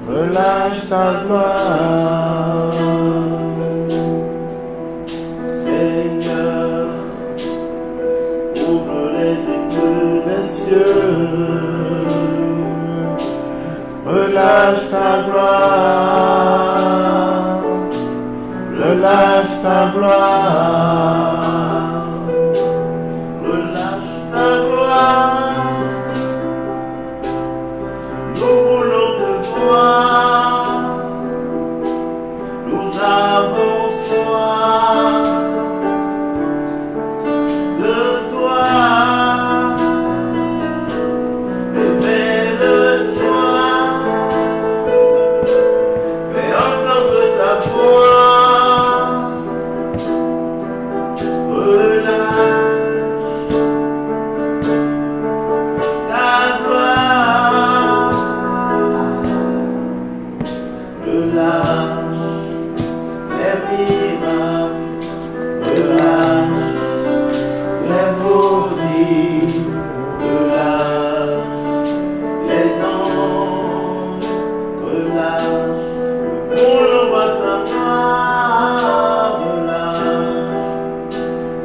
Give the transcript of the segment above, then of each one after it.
relâche ta gloire. Seigneur, ouvre les écluses des cieux, relâche ta gloire, relâche ta gloire, relâche ta gloire. Nous voulons te voir, nous avons soif de toi. Révèle-toi, fais entendre ta voix, relâche ta gloire, relâche les miracles, relâche les maudits, relâche les anges, relâche pour le bâtiment, relâche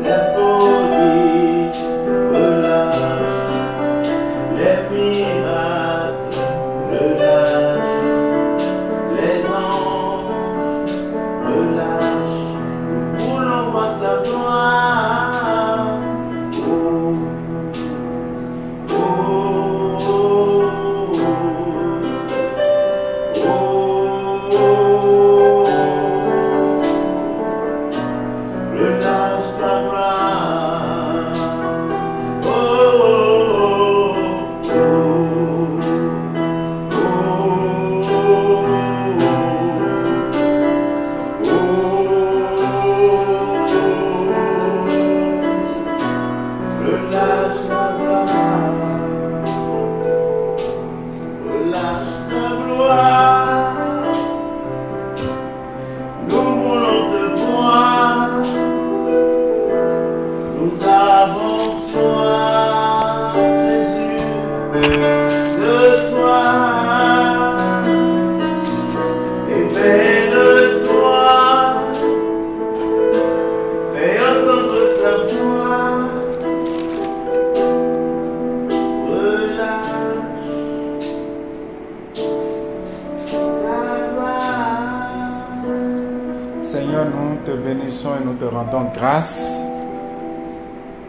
les maudits, relâche les miracles, relâche les anges, relâche, nous voulons voir ta gloire. Oh, oh, oh, oh, relâche ta gloire. Oh, oh, oh, relâche ta gloire, relâche ta gloire. Nous voulons te voir, nous avons soif, Jésus, de toi. Révèle-toi, fais entendre ta voix, relâche ta gloire. Seigneur, nous te bénissons et nous te rendons grâce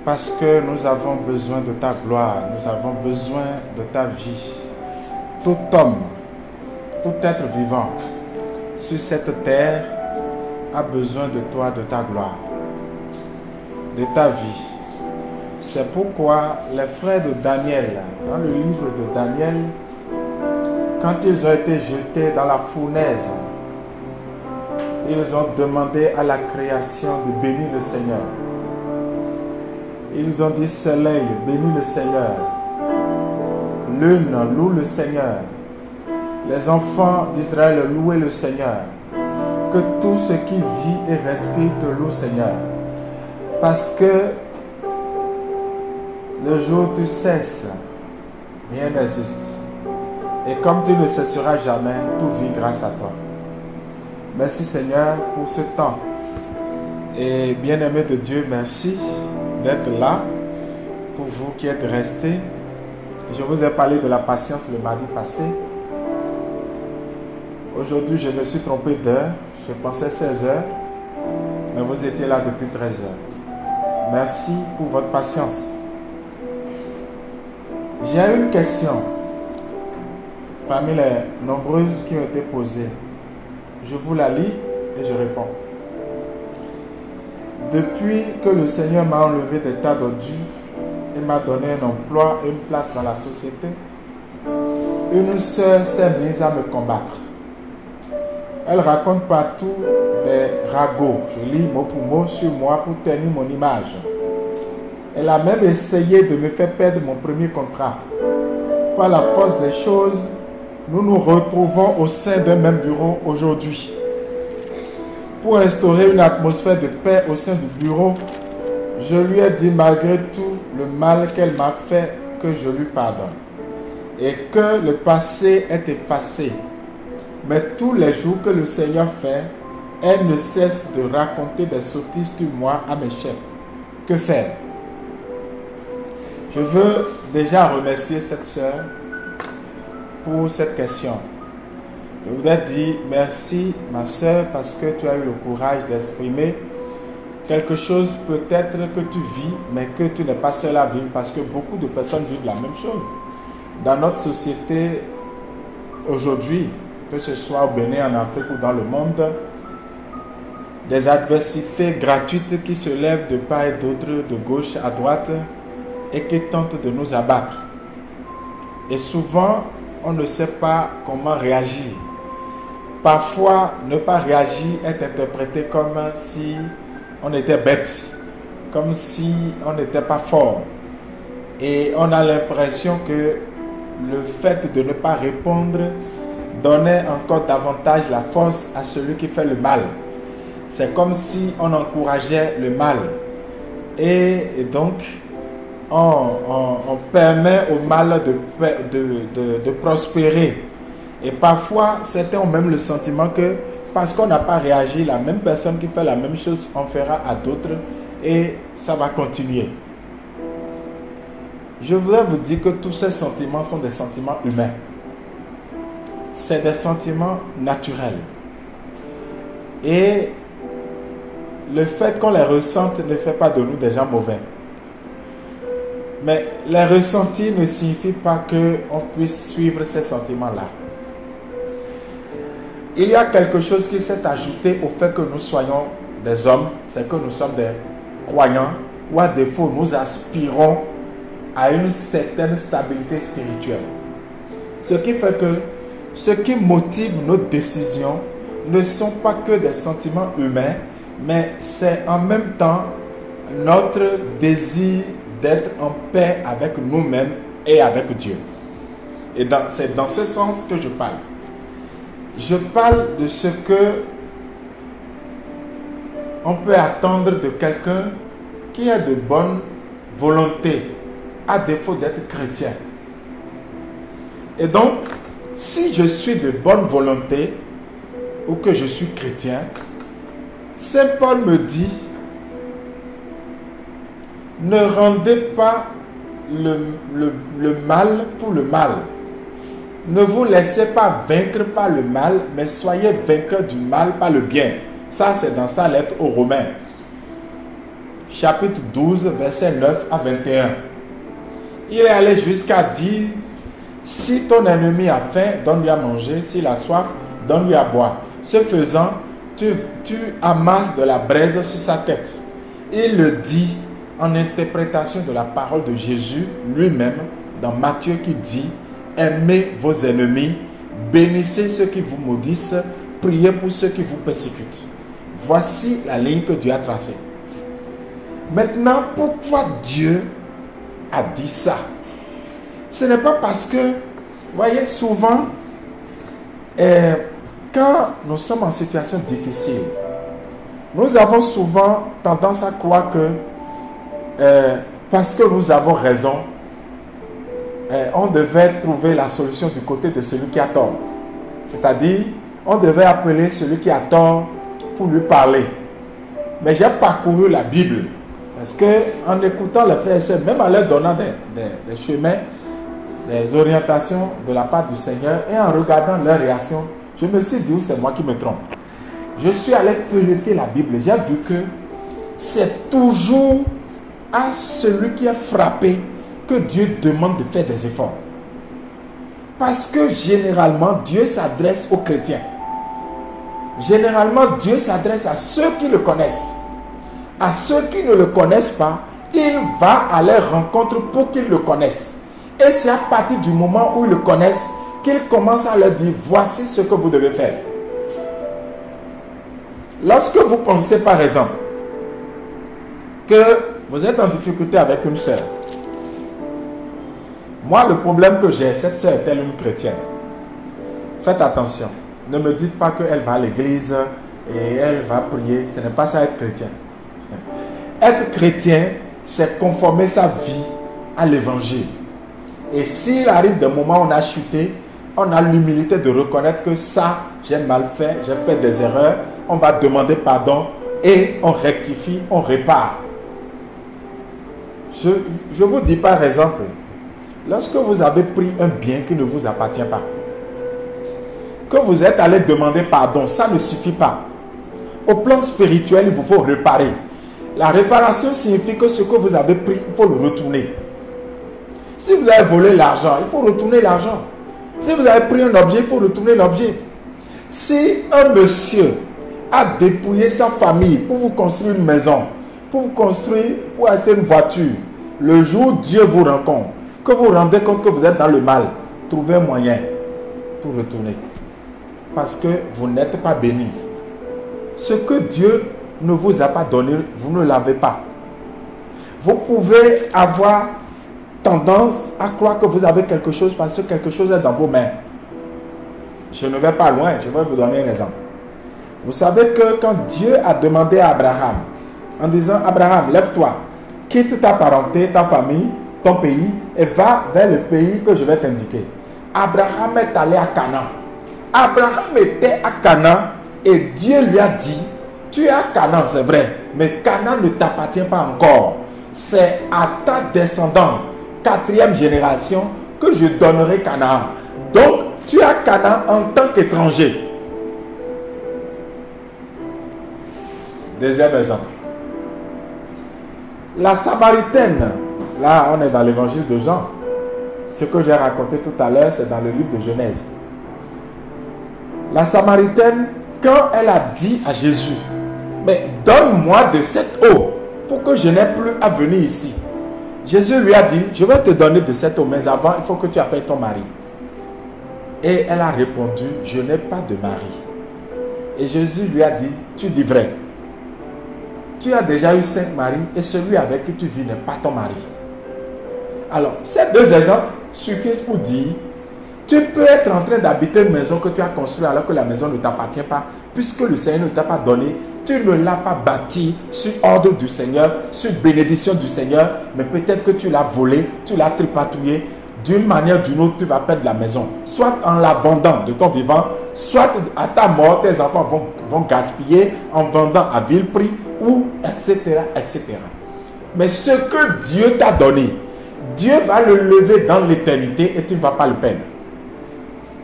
parce que nous avons besoin de ta gloire, nous avons besoin de ta vie. Tout homme, tout être vivant sur cette terre a besoin de toi, de ta gloire, de ta vie. C'est pourquoi les frères de Daniel, dans le livre de Daniel, quand ils ont été jetés dans la fournaise, ils ont demandé à la création de bénir le Seigneur. Ils ont dit: soleil, bénis le Seigneur. Lune, loue le Seigneur. Les enfants d'Israël, louez le Seigneur. Que tout ce qui vit et respire te loue, Seigneur. Parce que le jour où tu cesses, rien n'existe. Et comme tu ne cesseras jamais, tout vit grâce à toi. Merci Seigneur pour ce temps. Et bien-aimés de Dieu, merci d'être là. Pour vous qui êtes restés, je vous ai parlé de la patience le mardi passé. Aujourd'hui, je me suis trompé d'heure. Je pensais 16 heures, mais vous étiez là depuis 13 heures. Merci pour votre patience. J'ai une question parmi les nombreuses qui ont été posées. Je vous la lis et je réponds. Depuis que le Seigneur m'a enlevé des tas d'ordures et m'a donné un emploi et une place dans la société, une sœur s'est mise à me combattre. Elle raconte partout des ragots, je lis mot pour mot, sur moi pour tenir mon image. Elle a même essayé de me faire perdre mon premier contrat. Par la force des choses, nous nous retrouvons au sein d'un même bureau aujourd'hui. Pour instaurer une atmosphère de paix au sein du bureau, je lui ai dit malgré tout le mal qu'elle m'a fait que je lui pardonne. et que le passé est effacé. Mais tous les jours que le Seigneur fait, elle ne cesse de raconter des sottises sur moi à mes chefs. Que faire? Je veux déjà remercier cette sœur pour cette question. Je voudrais dire merci ma sœur parce que tu as eu le courage d'exprimer quelque chose peut-être que tu vis mais que tu n'es pas seul à vivre parce que beaucoup de personnes vivent la même chose. Dans notre société aujourd'hui, que ce soit au Bénin, en Afrique ou dans le monde, des adversités gratuites qui se lèvent de part et d'autre, de gauche à droite et qui tentent de nous abattre. Et souvent, on ne sait pas comment réagir. Parfois, ne pas réagir est interprété comme si on était bête, comme si on n'était pas fort. Et on a l'impression que le fait de ne pas répondre donnait encore davantage la force à celui qui fait le mal. C'est comme si on encourageait le mal. Et donc, on permet au mal de prospérer. Et parfois, certains ont même le sentiment que parce qu'on n'a pas réagi, la même personne qui fait la même chose en fera à d'autres et ça va continuer. Je voudrais vous dire que tous ces sentiments sont des sentiments humains. C'est des sentiments naturels. Et le fait qu'on les ressente ne fait pas de nous des gens mauvais. Mais les ressentis ne signifient pas qu'on puisse suivre ces sentiments-là. Il y a quelque chose qui s'est ajouté au fait que nous soyons des hommes, c'est que nous sommes des croyants, ou à défaut, nous aspirons à une certaine stabilité spirituelle. Ce qui fait que ce qui motive nos décisions ne sont pas que des sentiments humains, mais c'est en même temps notre désir d'être en paix avec nous-mêmes et avec Dieu. Et c'est dans ce sens que je parle. Je parle de ce que on peut attendre de quelqu'un qui a de bonne volonté, à défaut d'être chrétien. Et donc, si je suis de bonne volonté, ou que je suis chrétien, Saint Paul me dit, ne rendez pas le mal pour le mal. Ne vous laissez pas vaincre par le mal, mais soyez vainqueurs du mal par le bien. Ça, c'est dans sa lettre aux Romains. Chapitre 12, versets 9 à 21. Il est allé jusqu'à dire, si ton ennemi a faim, donne-lui à manger. S'il a soif, donne-lui à boire. Ce faisant, tu amasses de la braise sur sa tête. Il le dit en interprétation de la parole de Jésus lui-même dans Matthieu qui dit, aimez vos ennemis, bénissez ceux qui vous maudissent, priez pour ceux qui vous persécutent. Voici la ligne que Dieu a tracée. Maintenant, pourquoi Dieu a dit ça? Ce n'est pas parce que, vous voyez, souvent, quand nous sommes en situation difficile, nous avons souvent tendance à croire que parce que nous avons raison, on devait trouver la solution du côté de celui qui a tort. C'est-à-dire, on devait appeler celui qui a tort pour lui parler. Mais j'ai parcouru la Bible. Parce qu'en écoutant les frères et sœurs, même en leur donnant des chemins, des orientations de la part du Seigneur, et en regardant leur réaction, je me suis dit, c'est moi qui me trompe. Je suis allé feuilleter la Bible. J'ai vu que c'est toujours à celui qui est frappé que Dieu demande de faire des efforts. Parce que généralement, Dieu s'adresse aux chrétiens. Généralement, Dieu s'adresse à ceux qui le connaissent. À ceux qui ne le connaissent pas, il va à leur rencontre pour qu'ils le connaissent. Et c'est à partir du moment où ils le connaissent qu'il commence à leur dire, voici ce que vous devez faire. Lorsque vous pensez par exemple que vous êtes en difficulté avec une sœur, moi le problème que j'ai, cette sœur est-elle une chrétienne? Faites attention, ne me dites pas qu'elle va à l'église et elle va prier, ce n'est pas ça être chrétien. Être chrétien, c'est conformer sa vie à l'évangile. Et s'il arrive des moments où on a chuté, on a l'humilité de reconnaître que ça, j'ai mal fait, j'ai fait des erreurs. On va demander pardon et on rectifie, on répare. Je vous dis par exemple, lorsque vous avez pris un bien qui ne vous appartient pas, que vous êtes allé demander pardon, ça ne suffit pas. Au plan spirituel, il vous faut réparer. La réparation signifie que ce que vous avez pris, il faut le retourner. Si vous avez volé l'argent, il faut retourner l'argent. Si vous avez pris un objet, il faut retourner l'objet. Si un monsieur a dépouillé sa famille pour vous construire une maison, pour vous construire, pour acheter une voiture, le jour où Dieu vous rencontre, que vous vous rendez compte que vous êtes dans le mal, trouvez un moyen pour retourner. Parce que vous n'êtes pas béni. Ce que Dieu ne vous a pas donné, vous ne l'avez pas. Vous pouvez avoir tendance à croire que vous avez quelque chose parce que quelque chose est dans vos mains. Je ne vais pas loin, je vais vous donner un exemple. Vous savez que quand Dieu a demandé à Abraham, en disant, Abraham, lève-toi, quitte ta parenté, ta famille, ton pays, et va vers le pays que je vais t'indiquer. Abraham est allé à Canaan. Abraham était à Canaan et Dieu lui a dit, tu es à Canaan, c'est vrai, mais Canaan ne t'appartient pas encore. C'est à ta descendance, 4e génération, que je donnerai Canaan. Donc, tu es à Canaan en tant qu'étranger. Deuxième exemple. La Samaritaine, là on est dans l'évangile de Jean. Ce que j'ai raconté tout à l'heure, c'est dans le livre de Genèse. La Samaritaine, quand elle a dit à Jésus, mais donne-moi de cette eau pour que je n'ai plus à venir ici. Jésus lui a dit, je vais te donner de cette eau, mais avant, il faut que tu appelles ton mari. Et elle a répondu, je n'ai pas de mari. Et Jésus lui a dit, tu dis vrai. Tu as déjà eu 5 maris et celui avec qui tu vis n'est pas ton mari. Alors, ces deux exemples suffisent pour dire, tu peux être en train d'habiter une maison que tu as construite alors que la maison ne t'appartient pas, puisque le Seigneur ne t'a pas donné. Tu ne l'as pas bâti sur ordre du Seigneur, sur bénédiction du Seigneur, mais peut-être que tu l'as volé, tu l'as tripatouillé. D'une manière ou d'une autre, tu vas perdre la maison. Soit en la vendant de ton vivant, soit à ta mort, tes enfants vont gaspiller en vendant à vil prix, ou etc., etc. Mais ce que Dieu t'a donné, Dieu va le lever dans l'éternité et tu ne vas pas le perdre.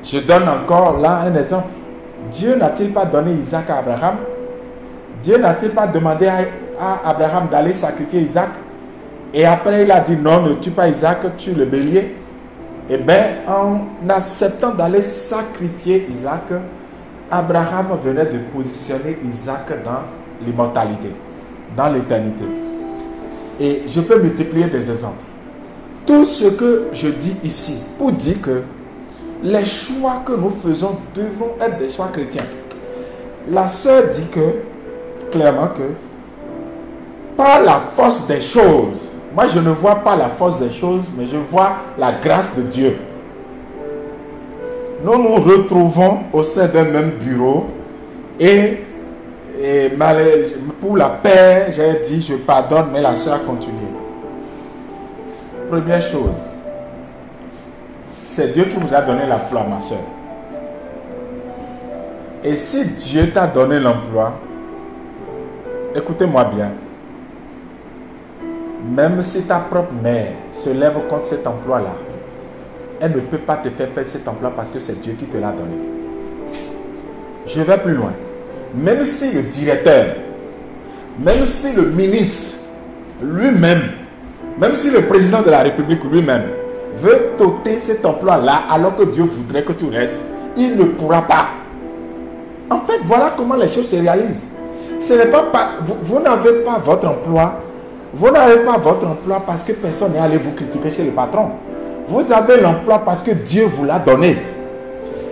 Je donne encore là un exemple. Dieu n'a-t-il pas donné Isaac à Abraham? Dieu n'a-t-il pas demandé à Abraham d'aller sacrifier Isaac? Et après il a dit non, ne tue pas Isaac, tue le bélier. Et bien en acceptant d'aller sacrifier Isaac, Abraham venait de positionner Isaac dans l'immortalité, dans l'éternité. Et je peux multiplier des exemples. Tout ce que je dis ici pour dire que les choix que nous faisons devront être des choix chrétiens. La sœur dit que, clairement que, par la force des choses, moi je ne vois pas la force des choses, mais je vois la grâce de Dieu. Nous nous retrouvons au sein d'un même bureau et pour la paix, j'ai dit je pardonne, mais la sœur a continué. Première chose, c'est Dieu qui vous a donné l'emploi, ma soeur. Et si Dieu t'a donné l'emploi, écoutez-moi bien, même si ta propre mère se lève contre cet emploi-là, elle ne peut pas te faire perdre cet emploi parce que c'est Dieu qui te l'a donné. Je vais plus loin. Même si le directeur, même si le ministre lui-même, même si le président de la République lui-même veut t'ôter cet emploi-là alors que Dieu voudrait que tu restes, il ne pourra pas. En fait, voilà comment les choses se réalisent. Ce n'est pas, vous n'avez pas votre emploi. Vous n'avez pas votre emploi parce que personne n'est allé vous critiquer chez le patron. Vous avez l'emploi parce que Dieu vous l'a donné.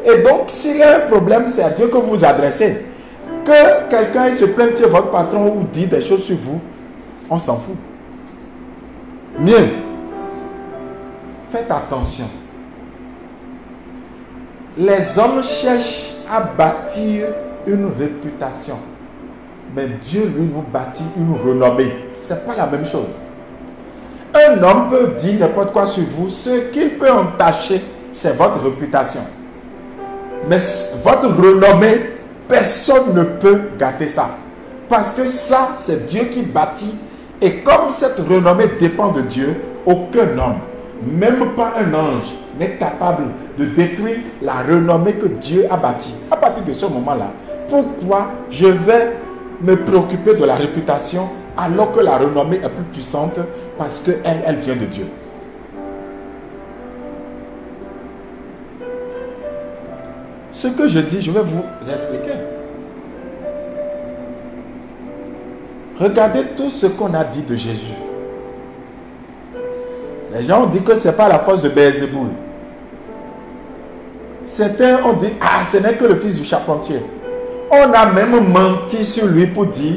Et donc, s'il y a un problème, c'est à Dieu que vous vous adressez. Que quelqu'un se plaigne chez votre patron ou dit des choses sur vous, on s'en fout. Mieux, faites attention. Les hommes cherchent à bâtir une réputation. Mais Dieu, lui, nous bâtit une renommée. Ce n'est pas la même chose. Un homme peut dire n'importe quoi sur vous. Ce qu'il peut entacher, c'est votre réputation. Mais votre renommée, personne ne peut gâter ça. Parce que ça, c'est Dieu qui bâtit. Et comme cette renommée dépend de Dieu, aucun homme, même pas un ange, n'est capable de détruire la renommée que Dieu a bâtie. À partir de ce moment-là, pourquoi je vais me préoccuper de la réputation alors que la renommée est plus puissante parce qu'elle vient de Dieu? Ce que je dis, je vais vous expliquer. Regardez tout ce qu'on a dit de Jésus. Les gens ont dit que ce n'est pas la force de Béelzéboul. Certains ont dit, ah, ce n'est que le fils du charpentier. On a même menti sur lui pour dire,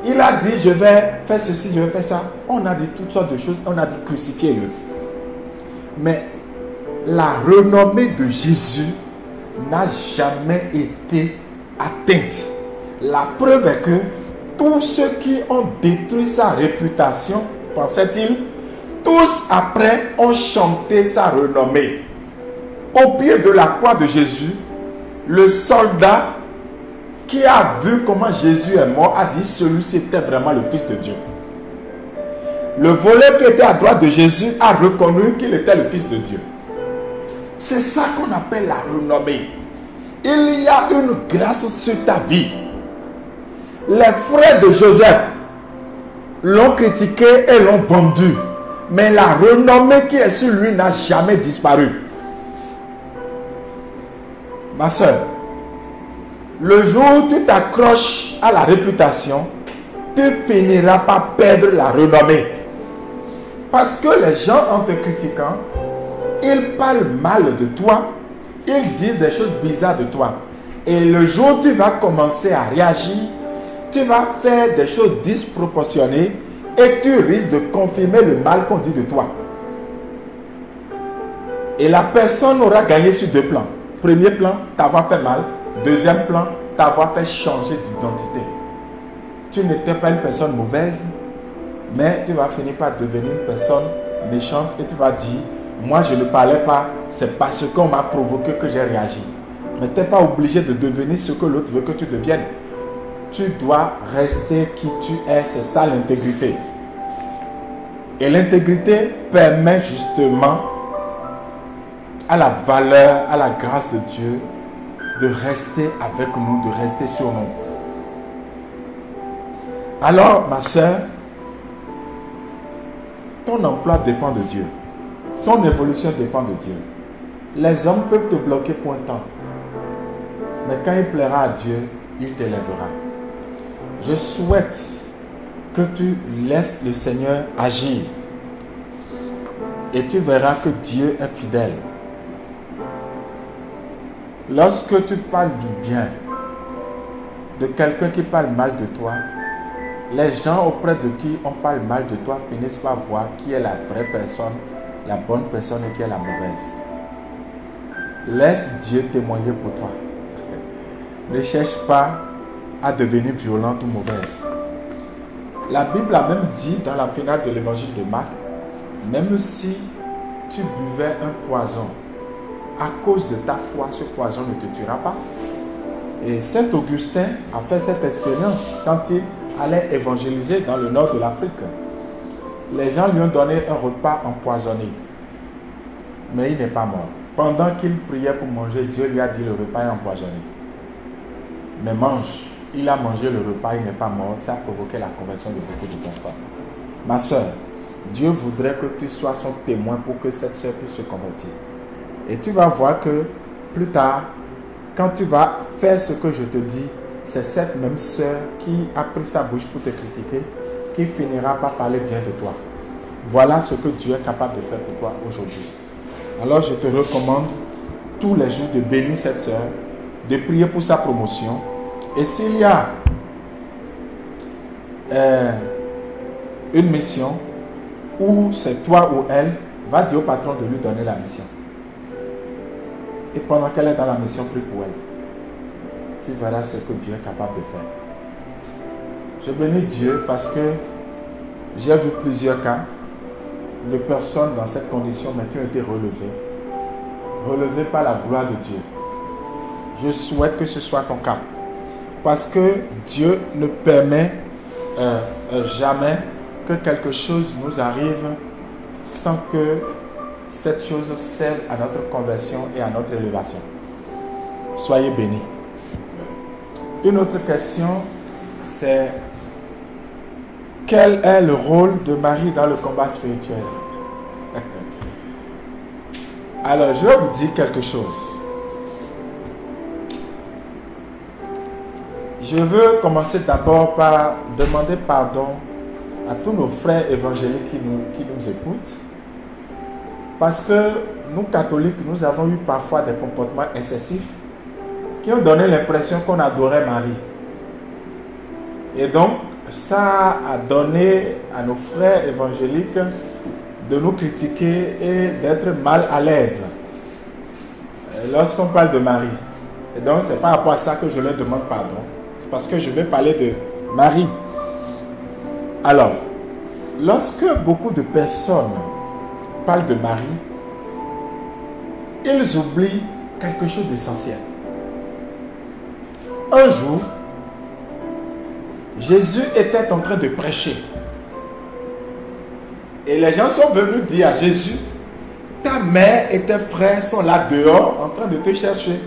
il a dit, je vais faire ceci, je vais faire ça. On a dit toutes sortes de choses, on a dit crucifiez-le. Mais la renommée de Jésus n'a jamais été atteinte. La preuve est que tous ceux qui ont détruit sa réputation, pensaient-ils, tous après ont chanté sa renommée. Au pied de la croix de Jésus, le soldat qui a vu comment Jésus est mort a dit celui-ci était vraiment le Fils de Dieu. Le voleur qui était à droite de Jésus a reconnu qu'il était le Fils de Dieu. C'est ça qu'on appelle la renommée. Il y a une grâce sur ta vie. Les frères de Joseph l'ont critiqué et l'ont vendu. Mais la renommée qui est sur lui n'a jamais disparu. Ma soeur, le jour où tu t'accroches à la réputation, tu finiras par perdre la renommée. Parce que les gens, en te critiquant, ils parlent mal de toi, ils disent des choses bizarres de toi. Et le jour où tu vas commencer à réagir, tu vas faire des choses disproportionnées et tu risques de confirmer le mal qu'on dit de toi. Et la personne aura gagné sur deux plans. Premier plan, t'avoir fait mal. Deuxième plan, t'avoir fait changer d'identité. Tu n'étais pas une personne mauvaise, mais tu vas finir par devenir une personne méchante et tu vas dire, moi je ne parlais pas, c'est parce qu'on m'a provoqué que j'ai réagi. Mais tu n'es pas obligé de devenir ce que l'autre veut que tu deviennes. Tu dois rester qui tu es, c'est ça l'intégrité. Et l'intégrité permet justement à la valeur, à la grâce de Dieu de rester avec nous, de rester sur nous. Alors, ma soeur, ton emploi dépend de Dieu. Ton évolution dépend de Dieu. Les hommes peuvent te bloquer pour un temps. Mais quand il plaira à Dieu, il t'élèvera. Je souhaite que tu laisses le Seigneur agir. Et tu verras que Dieu est fidèle. Lorsque tu parles du bien de quelqu'un qui parle mal de toi, les gens auprès de qui on parle mal de toi finissent par voir qui est la vraie personne, la bonne personne et qui est la mauvaise. Laisse Dieu témoigner pour toi. Ne cherche pas à devenir violente ou mauvaise. La Bible a même dit dans la finale de l'évangile de Marc, même si tu buvais un poison, à cause de ta foi, ce poison ne te tuera pas. Et Saint Augustin a fait cette expérience quand il allait évangéliser dans le nord de l'Afrique. Les gens lui ont donné un repas empoisonné, mais il n'est pas mort. Pendant qu'il priait pour manger, Dieu lui a dit le repas est empoisonné. Mais mange. Il a mangé le repas, il n'est pas mort. Ça a provoqué la conversion de beaucoup de personnes. Ma soeur, Dieu voudrait que tu sois son témoin pour que cette soeur puisse se convertir. Et tu vas voir que plus tard, quand tu vas faire ce que je te dis, c'est cette même soeur qui a pris sa bouche pour te critiquer, qui finira par parler bien de toi. Voilà ce que Dieu est capable de faire pour toi aujourd'hui. Alors je te recommande tous les jours de bénir cette soeur, de prier pour sa promotion. Et s'il y a une mission où c'est toi ou elle, va dire au patron de lui donner la mission. Et pendant qu'elle est dans la mission, prie pour elle. Tu verras ce que Dieu est capable de faire. Je bénis Dieu parce que j'ai vu plusieurs cas de personnes dans cette condition, mais qui ont été relevées. Relevées par la gloire de Dieu. Je souhaite que ce soit ton cas. Parce que Dieu ne permet jamais que quelque chose nous arrive sans que cette chose serve à notre conversion et à notre élévation. Soyez bénis. Une autre question, c'est quel est le rôle de Marie dans le combat spirituel? Alors, je vais vous dire quelque chose. Je veux commencer d'abord par demander pardon à tous nos frères évangéliques qui nous écoutent. Parce que nous, catholiques, nous avons eu parfois des comportements excessifs qui ont donné l'impression qu'on adorait Marie. Et donc, ça a donné à nos frères évangéliques de nous critiquer et d'être mal à l'aise lorsqu'on parle de Marie. Et donc, c'est par rapport à ça que je leur demande pardon. Parce que je vais parler de Marie. Alors, lorsque beaucoup de personnes parlent de Marie, ils oublient quelque chose d'essentiel. Un jour, Jésus était en train de prêcher. Et les gens sont venus dire à Jésus, ta mère et tes frères sont là dehors en train de te chercher.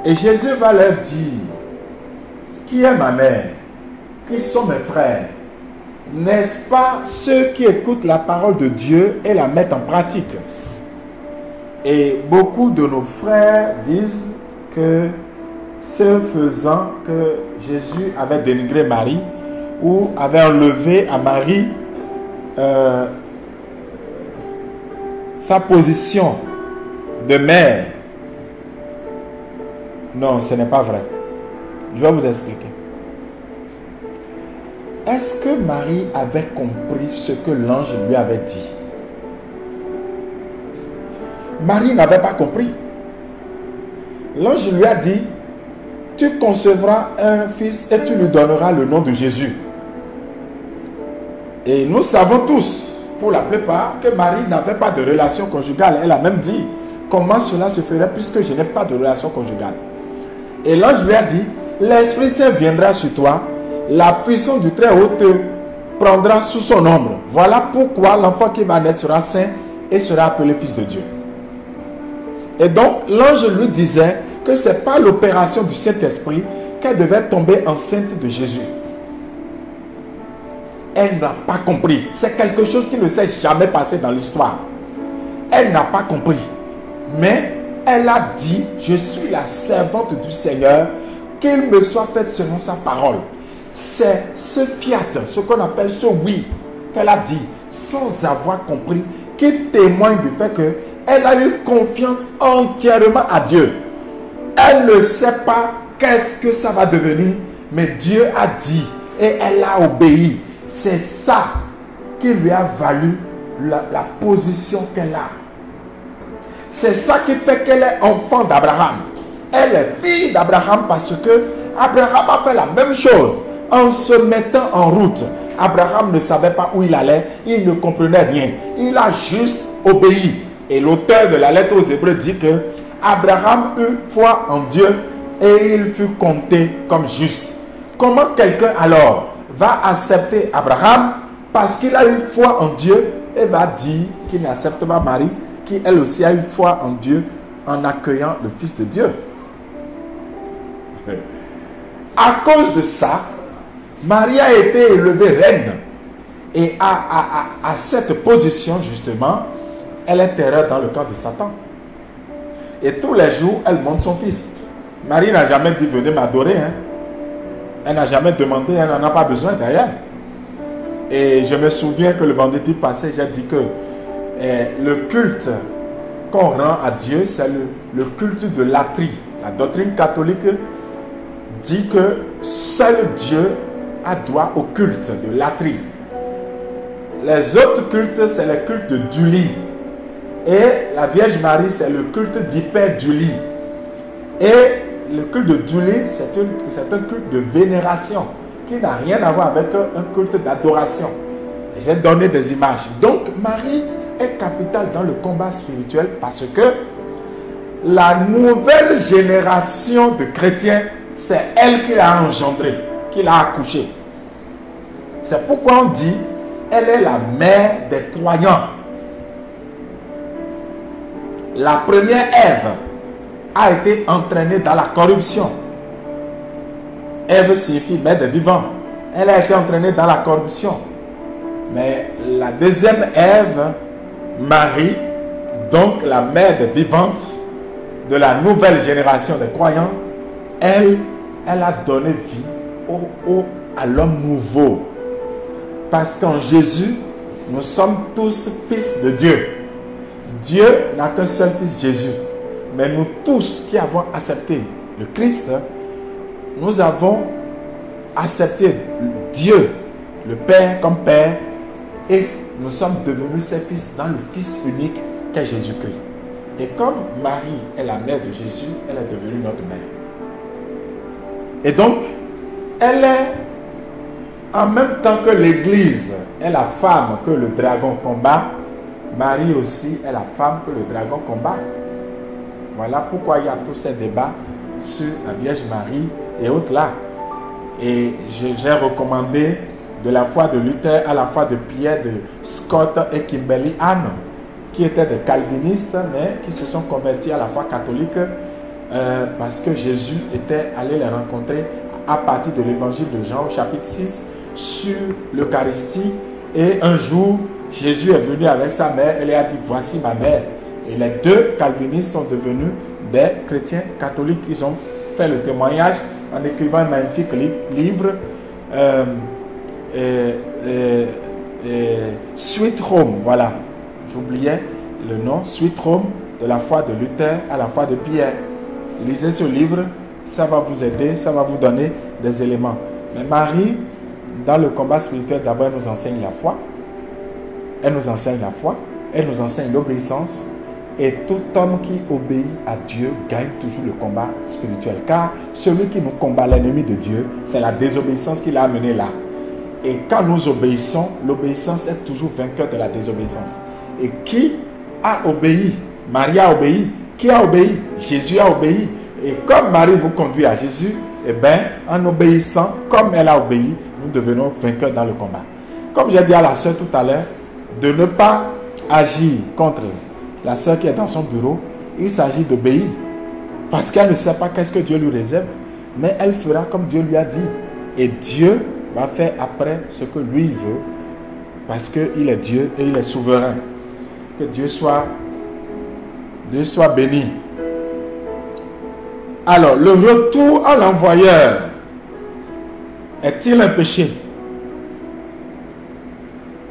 Et Jésus va leur dire, qui est ma mère? Qui sont mes frères? N'est-ce pas ceux qui écoutent la parole de Dieu et la mettent en pratique? Et beaucoup de nos frères disent que ce faisant que Jésus avait dénigré Marie ou avait enlevé à Marie sa position de mère. Non, ce n'est pas vrai. Je vais vous expliquer. Est-ce que Marie avait compris ce que l'ange lui avait dit? Marie n'avait pas compris. L'ange lui a dit, tu concevras un fils et tu lui donneras le nom de Jésus. Et nous savons tous, pour la plupart, que Marie n'avait pas de relation conjugale. Elle a même dit, comment cela se ferait puisque je n'ai pas de relation conjugale. Et l'ange lui a dit, l'Esprit Saint viendra sur toi, la puissance du Très-Haut te prendra sous son ombre. Voilà pourquoi l'enfant qui va naître sera saint et sera appelé Fils de Dieu. Et donc, l'ange lui disait que ce n'est pas l'opération du Saint-Esprit qu'elle devait tomber enceinte de Jésus. Elle n'a pas compris. C'est quelque chose qui ne s'est jamais passé dans l'histoire. Elle n'a pas compris. Mais elle a dit, je suis la servante du Seigneur, qu'il me soit fait selon sa parole. C'est ce fiat, ce qu'on appelle ce oui, qu'elle a dit, sans avoir compris, qui témoigne du fait qu'elle a eu confiance entièrement à Dieu. Elle ne sait pas qu'est-ce que ça va devenir, mais Dieu a dit et elle a obéi. C'est ça qui lui a valu la position qu'elle a. C'est ça qui fait qu'elle est enfant d'Abraham. Elle est fille d'Abraham parce que Abraham a fait la même chose en se mettant en route. Abraham ne savait pas où il allait, il ne comprenait rien. Il a juste obéi. Et l'auteur de la lettre aux Hébreux dit que Abraham eut foi en Dieu et il fut compté comme juste. Comment quelqu'un alors va accepter Abraham parce qu'il a eu foi en Dieu et va dire qu'il n'accepte pas Marie qui elle aussi a eu foi en Dieu en accueillant le Fils de Dieu? À cause de ça, Marie a été élevée reine. Et à cette position, justement, elle est terreur dans le camp de Satan. Et tous les jours, elle monte son fils. Marie n'a jamais dit, venez m'adorer. Hein. Elle n'a jamais demandé, elle n'en a pas besoin d'ailleurs. Et je me souviens que le vendredi passé, j'ai dit que le culte qu'on rend à Dieu, c'est le culte de latrie. La doctrine catholique dit que seul Dieu a droit au culte de latrie. Les autres cultes, c'est le culte de Duli. Et la Vierge Marie, c'est le culte d'Hyper Duli. Et le culte de Duli, c'est un culte de vénération qui n'a rien à voir avec un culte d'adoration. J'ai donné des images. Donc, Marie est capitale dans le combat spirituel parce que la nouvelle génération de chrétiens, c'est elle qui l'a engendré, qui l'a accouché. C'est pourquoi on dit, elle est la mère des croyants. La première Ève a été entraînée dans la corruption. Ève signifie mère des vivants. Elle a été entraînée dans la corruption. Mais la deuxième Ève, Marie, donc la mère des vivantes, de la nouvelle génération des croyants, elle a donné vie à l'homme nouveau. Parce qu'en Jésus, nous sommes tous fils de Dieu. Dieu n'a qu'un seul fils, Jésus. Mais nous tous qui avons accepté le Christ, nous avons accepté Dieu, le Père comme Père, et nous sommes devenus ses fils dans le Fils unique qu'est Jésus-Christ. Et comme Marie est la mère de Jésus, elle est devenue notre mère. Et donc, elle est en même temps que l'Église est la femme que le dragon combat, Marie aussi est la femme que le dragon combat. Voilà pourquoi il y a tous ces débats sur la Vierge Marie et autres là. Et j'ai recommandé de la foi de Luther à la foi de Pierre, de Scott et Kimberly Ann, qui étaient des calvinistes, mais qui se sont convertis à la foi catholique parce que Jésus était allé les rencontrer à partir de l'évangile de Jean au chapitre 6 sur l'Eucharistie. Et un jour, Jésus est venu avec sa mère et lui a dit, voici ma mère. Et les deux calvinistes sont devenus des chrétiens catholiques. Ils ont fait le témoignage en écrivant un magnifique livre, Sweet Home, voilà. J'oubliais le nom, Sweet Home, de la foi de Luther à la foi de Pierre. Lisez ce livre, ça va vous aider, ça va vous donner des éléments. Mais Marie, dans le combat spirituel, d'abord, elle nous enseigne la foi. Elle nous enseigne la foi, elle nous enseigne l'obéissance. Et tout homme qui obéit à Dieu gagne toujours le combat spirituel. Car celui qui nous combat, l'ennemi de Dieu, c'est la désobéissance qui l'a amené là. Et quand nous obéissons, l'obéissance est toujours vainqueur de la désobéissance. Et qui a obéi? Marie a obéi. Qui a obéi? Jésus a obéi. Et comme Marie nous conduit à Jésus, eh bien, en obéissant, comme elle a obéi, nous devenons vainqueurs dans le combat. Comme j'ai dit à la soeur tout à l'heure, de ne pas agir contre la soeur qui est dans son bureau, il s'agit d'obéir. Parce qu'elle ne sait pas qu'est-ce que Dieu lui réserve, mais elle fera comme Dieu lui a dit. Et Dieu va faire après ce que lui veut, parce qu'il est Dieu et il est souverain. Que Dieu soit béni. Alors, le retour à l'envoyeur est-il un péché?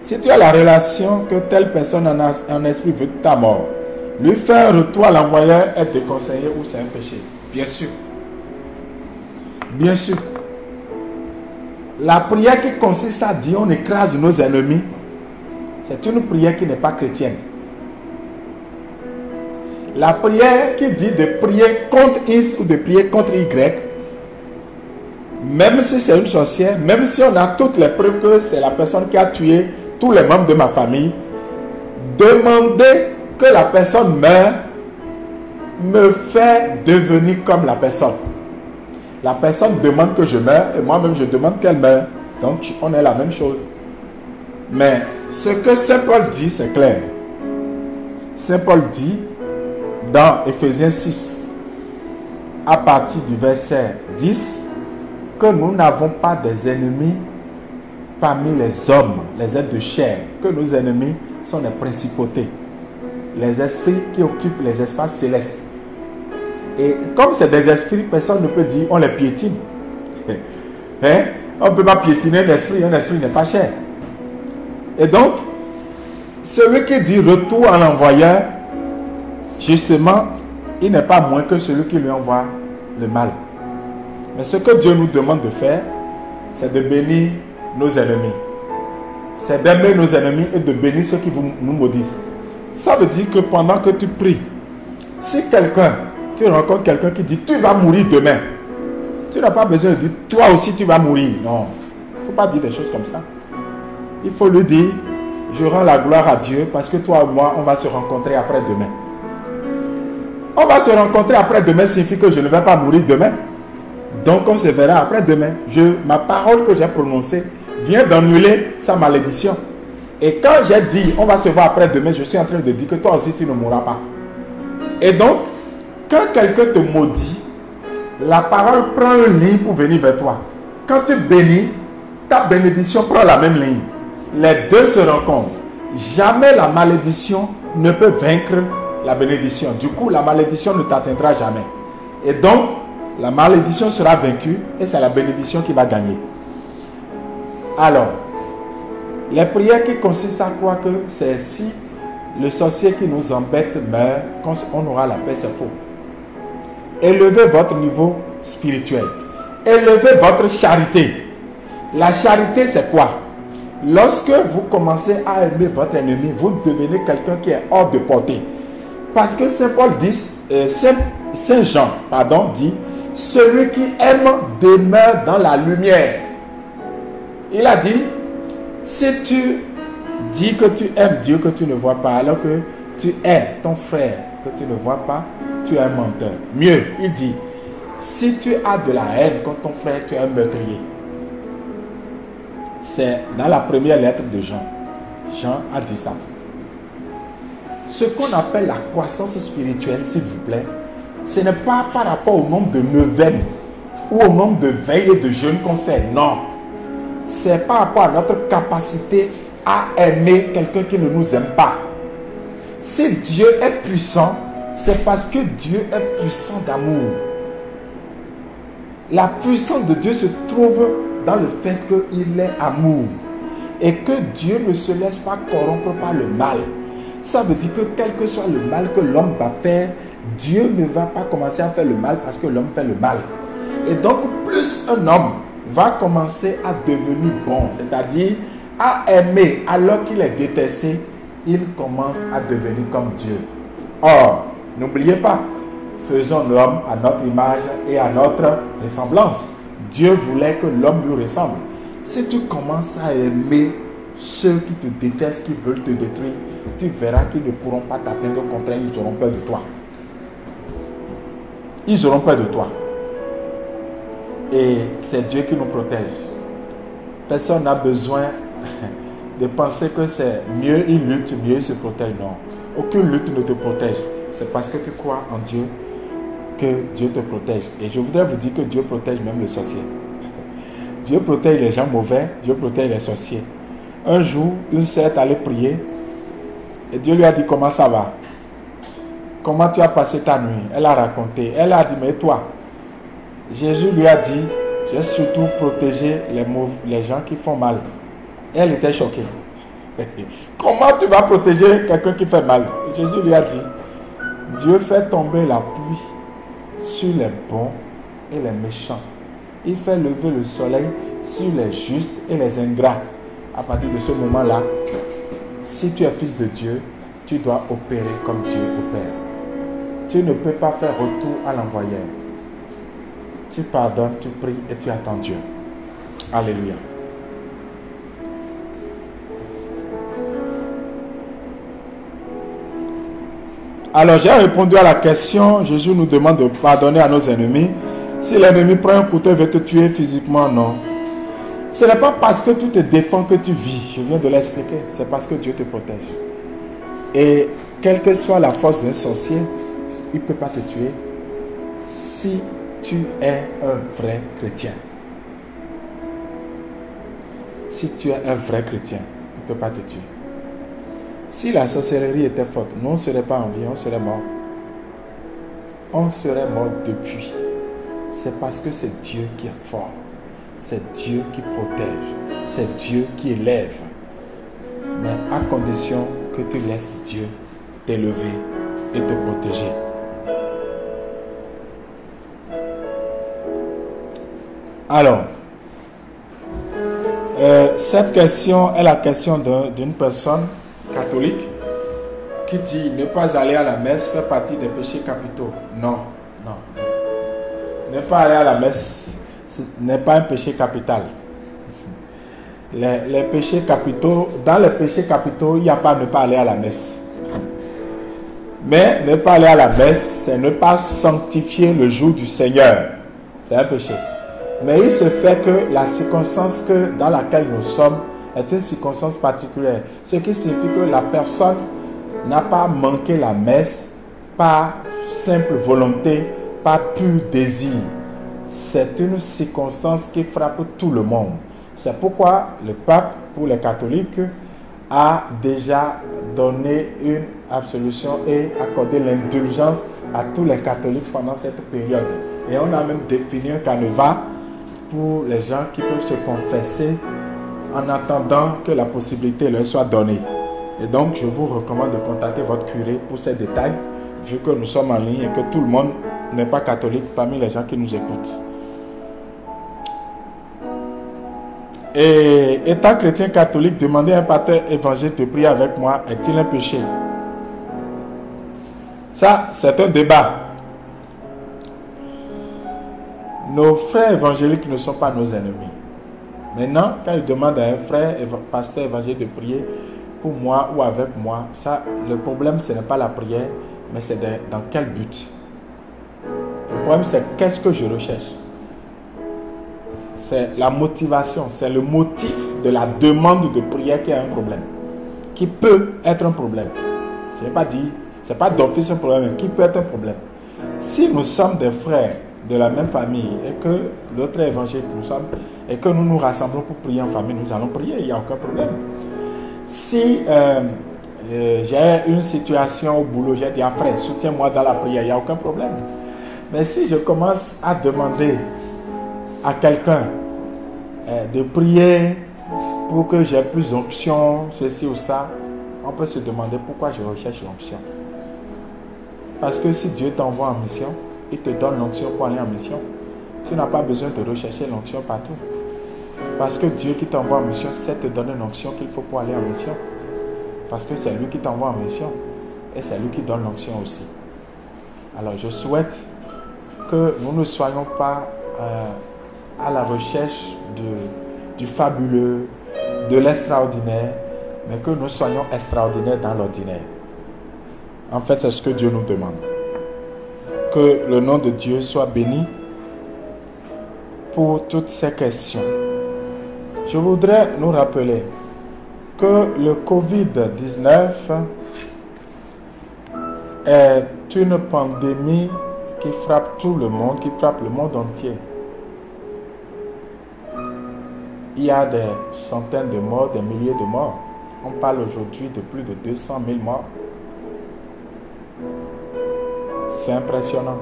Si tu as la relation que telle personne en esprit veut ta mort, lui faire un retour à l'envoyeur est déconseillé ou c'est un péché? Bien sûr. Bien sûr. La prière qui consiste à dire on écrase nos ennemis, c'est une prière qui n'est pas chrétienne. La prière qui dit de prier contre X ou de prier contre Y, même si c'est une sorcière, même si on a toutes les preuves que c'est la personne qui a tué tous les membres de ma famille, demander que la personne meure me fait devenir comme la personne. La personne demande que je meure et moi-même je demande qu'elle meure. Donc on est la même chose. Mais ce que Saint Paul dit, c'est clair. Saint Paul dit dans Ephésiens 6, à partir du verset 10, que nous n'avons pas des ennemis parmi les hommes, les êtres de chair, que nos ennemis sont les principautés, les esprits qui occupent les espaces célestes. Et comme c'est des esprits, personne ne peut dire on les piétine. Hein? On ne peut pas piétiner un esprit n'est pas cher. Et donc, celui qui dit retour à l'envoyeur, justement, il n'est pas moins que celui qui lui envoie le mal. Mais ce que Dieu nous demande de faire, c'est de bénir nos ennemis. C'est d'aimer nos ennemis et de bénir ceux qui nous maudissent. Ça veut dire que pendant que tu pries, si tu rencontres quelqu'un qui dit tu vas mourir demain, tu n'as pas besoin de dire toi aussi tu vas mourir. Non, il ne faut pas dire des choses comme ça. il faut lui dire, je rends la gloire à Dieu parce que toi et moi, on va se rencontrer après-demain. On va se rencontrer après-demain signifie que je ne vais pas mourir demain. Donc on se verra après-demain. Ma parole que j'ai prononcée vient d'annuler sa malédiction. Et quand j'ai dit, on va se voir après-demain, je suis en train de dire que toi aussi tu ne mourras pas. Et donc, quand quelqu'un te maudit, la parole prend une ligne pour venir vers toi. Quand tu bénis, ta bénédiction prend la même ligne. Les deux se rencontrent. Jamais la malédiction ne peut vaincre la bénédiction. Du coup, la malédiction ne t'atteindra jamais. Et donc, la malédiction sera vaincue et c'est la bénédiction qui va gagner. Alors, les prières qui consistent à croire que c'est si le sorcier qui nous embête meurt, quand on aura la paix, c'est faux. Élevez votre niveau spirituel. Élevez votre charité. La charité, c'est quoi? Lorsque vous commencez à aimer votre ennemi, vous devenez quelqu'un qui est hors de portée. Parce que Saint Jean dit, celui qui aime demeure dans la lumière. Il a dit, si tu dis que tu aimes Dieu que tu ne vois pas, alors que tu hais ton frère que tu ne vois pas, tu es un menteur. Mieux, il dit, si tu as de la haine contre ton frère, tu es un meurtrier. C'est dans la première lettre de Jean. Jean a dit ça. Ce qu'on appelle la croissance spirituelle, s'il vous plaît, ce n'est pas par rapport au nombre de neuvaines ou au nombre de veilles et de jeûnes qu'on fait. Non. C'est par rapport à notre capacité à aimer quelqu'un qui ne nous aime pas. Si Dieu est puissant, c'est parce que Dieu est puissant d'amour. La puissance de Dieu se trouve dans le fait qu'il est amour. Et que Dieu ne se laisse pas corrompre par le mal. Ça veut dire que quel que soit le mal que l'homme va faire, Dieu ne va pas commencer à faire le mal parce que l'homme fait le mal. Et donc, plus un homme va commencer à devenir bon, c'est-à-dire à aimer alors qu'il est détesté, il commence à devenir comme Dieu. Or, n'oubliez pas, faisons l'homme à notre image et à notre ressemblance. Dieu voulait que l'homme lui ressemble. Si tu commences à aimer ceux qui te détestent, qui veulent te détruire, tu verras qu'ils ne pourront pas t'atteindre, au contraire, ils auront peur de toi. Ils auront peur de toi. Et c'est Dieu qui nous protège. Personne n'a besoin de penser que c'est mieux il lutte, mieux il se protège. Non. Aucune lutte ne te protège. C'est parce que tu crois en Dieu que Dieu te protège. Et je voudrais vous dire que Dieu protège même les sorciers. Dieu protège les gens mauvais, Dieu protège les sorciers. Un jour, une sœur est allée prier et Dieu lui a dit comment ça va? Comment tu as passé ta nuit? Elle a raconté. Elle a dit, mais toi? Jésus lui a dit, j'ai surtout protégé les gens qui font mal. Elle était choquée. Comment tu vas protéger quelqu'un qui fait mal? Jésus lui a dit, Dieu fait tomber la pluie sur les bons et les méchants. Il fait lever le soleil sur les justes et les ingrats. À partir de ce moment-là, si tu es fils de Dieu, tu dois opérer comme Dieu opère. Tu ne peux pas faire retour à l'envoyeur. Tu pardonnes, tu pries et tu attends Dieu. Alléluia. Alors j'ai répondu à la question. Jésus nous demande de pardonner à nos ennemis. Si l'ennemi prend un couteau et veut te tuer physiquement, non. Ce n'est pas parce que tu te défends que tu vis. Je viens de l'expliquer. C'est parce que Dieu te protège. Et quelle que soit la force d'un sorcier, il ne peut pas te tuer si tu es un vrai chrétien. Si tu es un vrai chrétien, il ne peut pas te tuer. Si la sorcellerie était forte, nous on ne serait pas en vie, on serait mort. On serait mort depuis. C'est parce que c'est Dieu qui est fort. C'est Dieu qui protège. C'est Dieu qui élève. Mais à condition que tu laisses Dieu t'élever et te protéger. Alors, cette question est la question d'une personne catholique qui dit ne pas aller à la messe fait partie des péchés capitaux. Non, non. Ne pas aller à la messe n'est pas un péché capital. les péchés capitaux, dans les péchés capitaux, il n'y a pas ne pas aller à la messe. Mais ne pas aller à la messe, c'est ne pas sanctifier le jour du Seigneur. C'est un péché. Mais il se fait que la circonstance dans laquelle nous sommes est une circonstance particulière. Ce qui signifie que la personne n'a pas manqué la messe par simple volonté, par pur désir. C'est une circonstance qui frappe tout le monde. C'est pourquoi le pape, pour les catholiques, a déjà donné une absolution et accordé l'indulgence à tous les catholiques pendant cette période. Et on a même défini un canevas pour les gens qui peuvent se confesser en attendant que la possibilité leur soit donnée. Et donc, je vous recommande de contacter votre curé pour ces détails, vu que nous sommes en ligne et que tout le monde n'est pas catholique parmi les gens qui nous écoutent. Et étant chrétien catholique, demander à un pasteur évangélique de prier avec moi est-il un péché? Ça, c'est un débat. Nos frères évangéliques ne sont pas nos ennemis. Maintenant, quand ils demandent à un frère pasteur évangélique de prier pour moi ou avec moi, ça, le problème, ce n'est pas la prière, mais c'est dans quel but. Le problème, c'est qu'est-ce que je recherche. C'est la motivation, c'est le motif de la demande de prière qui est un problème, qui peut être un problème. Je n'ai pas dit, ce n'est pas d'office un problème, mais qui peut être un problème. Si nous sommes des frères de la même famille et que l'autre évangile nous sommes et que nous nous rassemblons pour prier en famille, nous allons prier, il n'y a aucun problème. Si j'ai une situation au boulot, j'ai dit, frère, soutiens-moi dans la prière, il n'y a aucun problème. Mais si je commence à demander à quelqu'un de prier pour que j'ai plus d'onction, ceci ou ça, on peut se demander pourquoi je recherche l'onction. Parce que si Dieu t'envoie en mission, il te donne l'onction pour aller en mission. Tu n'as pas besoin de rechercher l'onction partout. Parce que Dieu qui t'envoie en mission sait te donner l'onction qu'il faut pour aller en mission. Parce que c'est lui qui t'envoie en mission. Et c'est lui qui donne l'onction aussi. Alors je souhaite que nous ne soyons pas à la recherche du fabuleux, de l'extraordinaire, mais que nous soyons extraordinaires dans l'ordinaire. En fait, c'est ce que Dieu nous demande. Que le nom de Dieu soit béni pour toutes ces questions. Je voudrais nous rappeler que le Covid-19 est une pandémie qui frappe tout le monde, qui frappe le monde entier. Il y a des centaines de morts, des milliers de morts. On parle aujourd'hui de plus de 200 000 morts. C'est impressionnant.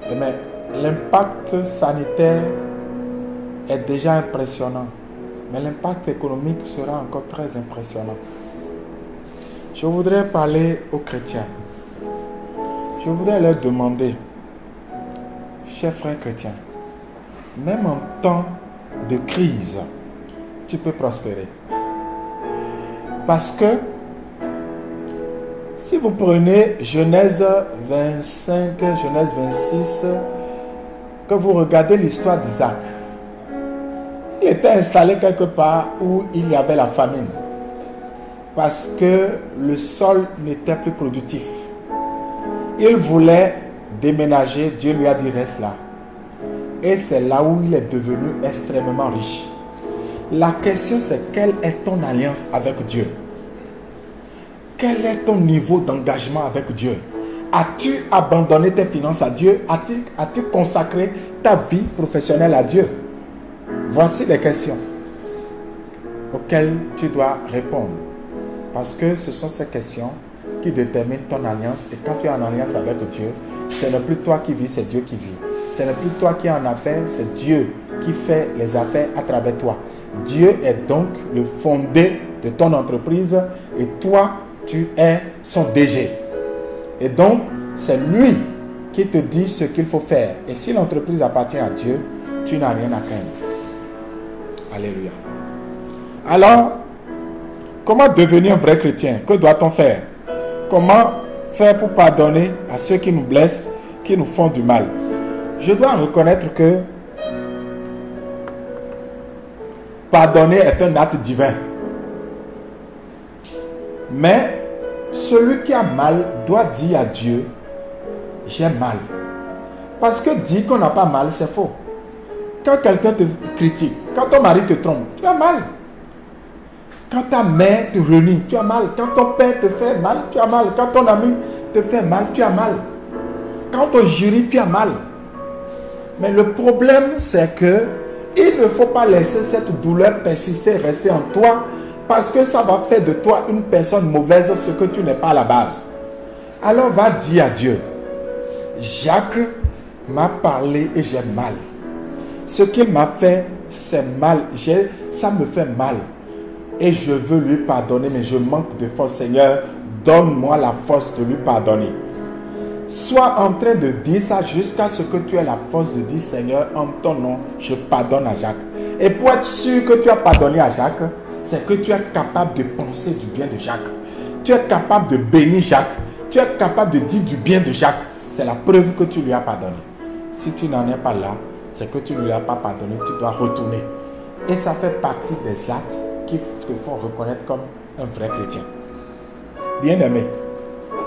Mais l'impact sanitaire est déjà impressionnant. Mais l'impact économique sera encore très impressionnant. Je voudrais parler aux chrétiens. Je voudrais leur demander, chers frères chrétiens, même en temps de crise, tu peux prospérer. Parce que si vous prenez Genèse 25, Genèse 26, que vous regardez l'histoire d'Isaac, il était installé quelque part où il y avait la famine. Parce que le sol n'était plus productif. Il voulait déménager, Dieu lui a dit reste là. Et c'est là où il est devenu extrêmement riche. La question c'est quelle est ton alliance avec Dieu? Quel est ton niveau d'engagement avec Dieu? As-tu abandonné tes finances à Dieu? As-tu consacré ta vie professionnelle à Dieu? Voici les questions auxquelles tu dois répondre. Parce que ce sont ces questions qui déterminent ton alliance. Et quand tu es en alliance avec Dieu, ce n'est plus toi qui vis, c'est Dieu qui vit. Ce n'est plus toi qui es en affaires, c'est Dieu qui fait les affaires à travers toi. Dieu est donc le fondé de ton entreprise et toi, tu es son DG. Et donc, c'est lui qui te dit ce qu'il faut faire. Et si l'entreprise appartient à Dieu, tu n'as rien à craindre. Alléluia. Alors, comment devenir un vrai chrétien? Que doit-on faire? Comment faire pour pardonner à ceux qui nous blessent, qui nous font du mal? Je dois reconnaître que Pardonner est un acte divin. Mais celui qui a mal doit dire à Dieu, j'ai mal. Parce que dire qu'on n'a pas mal, c'est faux. Quand quelqu'un te critique, quand ton mari te trompe, tu as mal. Quand ta mère te renie, tu as mal. Quand ton père te fait mal, tu as mal. Quand ton ami te fait mal, tu as mal. Quand on jurie, tu as mal. Mais le problème, c'est que il ne faut pas laisser cette douleur persister, rester en toi, parce que ça va faire de toi une personne mauvaise, ce que tu n'es pas à la base. Alors va dire à Dieu, Jacques m'a parlé et j'ai mal. Ce qu'il m'a fait, c'est mal. Ça me fait mal. Et je veux lui pardonner, mais je manque de force. Seigneur, donne-moi la force de lui pardonner. Sois en train de dire ça jusqu'à ce que tu aies la force de dire, Seigneur, en ton nom, je pardonne à Jacques. Et pour être sûr que tu as pardonné à Jacques, c'est que tu es capable de penser du bien de Jacques. Tu es capable de bénir Jacques. Tu es capable de dire du bien de Jacques. C'est la preuve que tu lui as pardonné. Si tu n'en es pas là, c'est que tu ne lui as pas pardonné, tu dois retourner. Et ça fait partie des actes qui te font reconnaître comme un vrai chrétien. Bien-aimé,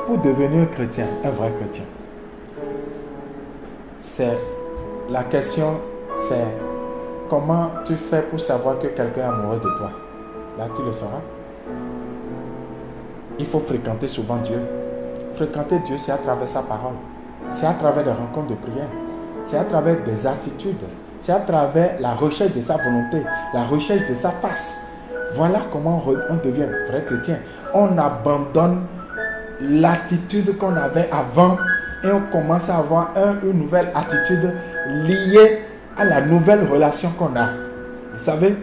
pour devenir chrétien, un vrai chrétien, la question, c'est comment tu fais pour savoir que quelqu'un est amoureux de toi. Là, tu le sauras. Il faut fréquenter souvent Dieu. Fréquenter Dieu, c'est à travers sa parole. C'est à travers les rencontres de prière. C'est à travers des attitudes. C'est à travers la recherche de sa volonté, la recherche de sa face. Voilà comment on devient vrai chrétien. On abandonne l'attitude qu'on avait avant et on commence à avoir une nouvelle attitude liée à la nouvelle relation qu'on a. Vous savez,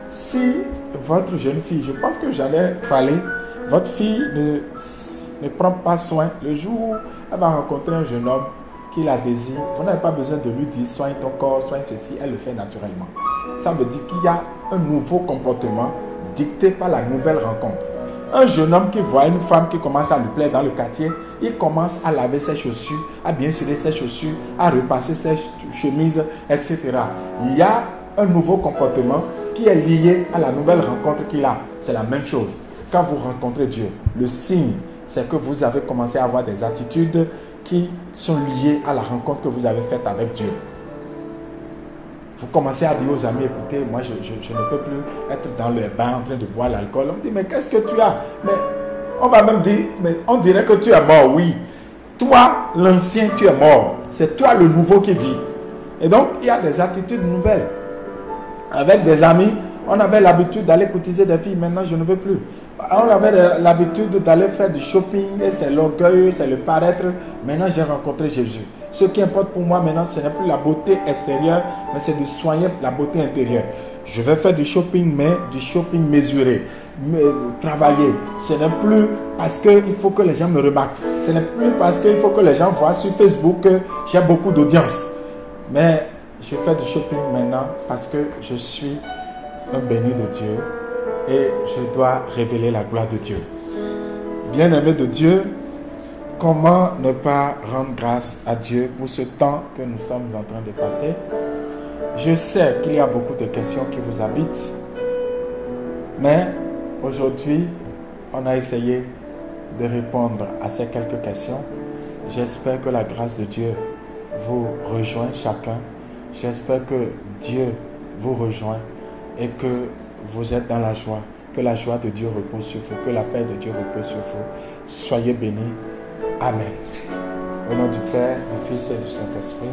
si votre jeune fille, je pense que j'allais parler, votre fille ne prend pas soin, le jour où elle va rencontrer un jeune homme qui la désire, vous n'avez pas besoin de lui dire soigne ton corps, soigne ceci, elle le fait naturellement. Ça veut dire qu'il y a un nouveau comportement dicté par la nouvelle rencontre. Un jeune homme qui voit une femme qui commence à lui plaire dans le quartier, il commence à laver ses chaussures, à bien serrer ses chaussures, à repasser ses chemises, etc. Il y a un nouveau comportement qui est lié à la nouvelle rencontre qu'il a. C'est la même chose. Quand vous rencontrez Dieu, le signe, c'est que vous avez commencé à avoir des attitudes qui sont liées à la rencontre que vous avez faite avec Dieu. Vous commencez à dire aux amis, écoutez, moi je ne peux plus être dans le bain en train de boire l'alcool. On dit, mais qu'est-ce que tu as? Mais on va même dire, mais on dirait que tu es mort, oui. Toi, l'ancien, tu es mort. C'est toi le nouveau qui vit. Et donc, il y a des attitudes nouvelles. Avec des amis, on avait l'habitude d'aller courtiser des filles. Maintenant, je ne veux plus. On avait l'habitude d'aller faire du shopping. Et c'est l'orgueil, c'est le paraître. Maintenant, j'ai rencontré Jésus. Ce qui importe pour moi maintenant, ce n'est plus la beauté extérieure, mais c'est de soigner la beauté intérieure. Je vais faire du shopping, mais du shopping mesuré. Travailler. Ce n'est plus parce qu'il faut que les gens me remarquent. Ce n'est plus parce qu'il faut que les gens voient sur Facebook que j'ai beaucoup d'audience. Mais je fais du shopping maintenant parce que je suis un béni de Dieu et je dois révéler la gloire de Dieu. Bien-aimé de Dieu, comment ne pas rendre grâce à Dieu pour ce temps que nous sommes en train de passer? Je sais qu'il y a beaucoup de questions qui vous habitent, mais aujourd'hui, on a essayé de répondre à ces quelques questions. J'espère que la grâce de Dieu vous rejoint chacun. J'espère que Dieu vous rejoint et que vous êtes dans la joie. Que la joie de Dieu repose sur vous, que la paix de Dieu repose sur vous. Soyez bénis. Amen. Au nom du Père, du Fils et du Saint-Esprit.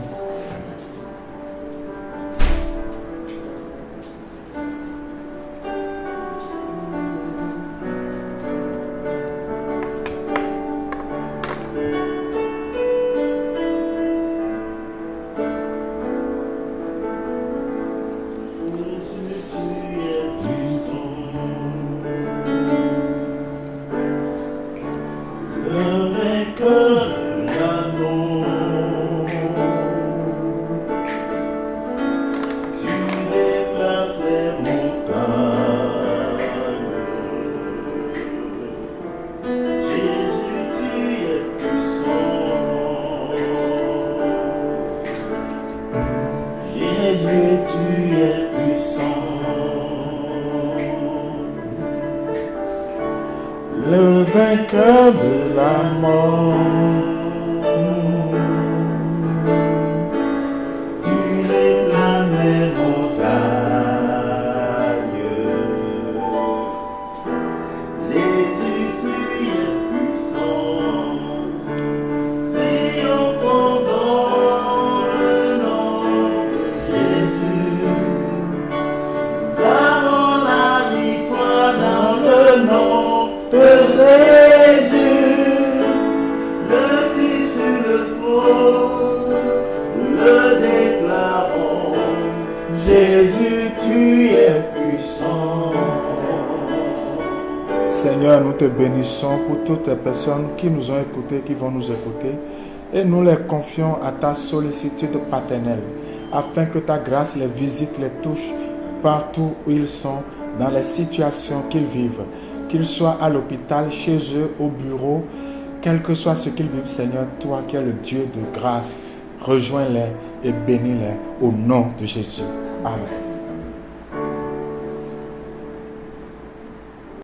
te bénissons pour toutes les personnes qui nous ont écoutés, qui vont nous écouter. Et nous les confions à ta sollicitude paternelle, afin que ta grâce les visite, les touche partout où ils sont, dans les situations qu'ils vivent. Qu'ils soient à l'hôpital, chez eux, au bureau, quel que soit ce qu'ils vivent, Seigneur, toi qui es le Dieu de grâce, rejoins-les et bénis-les au nom de Jésus. Amen.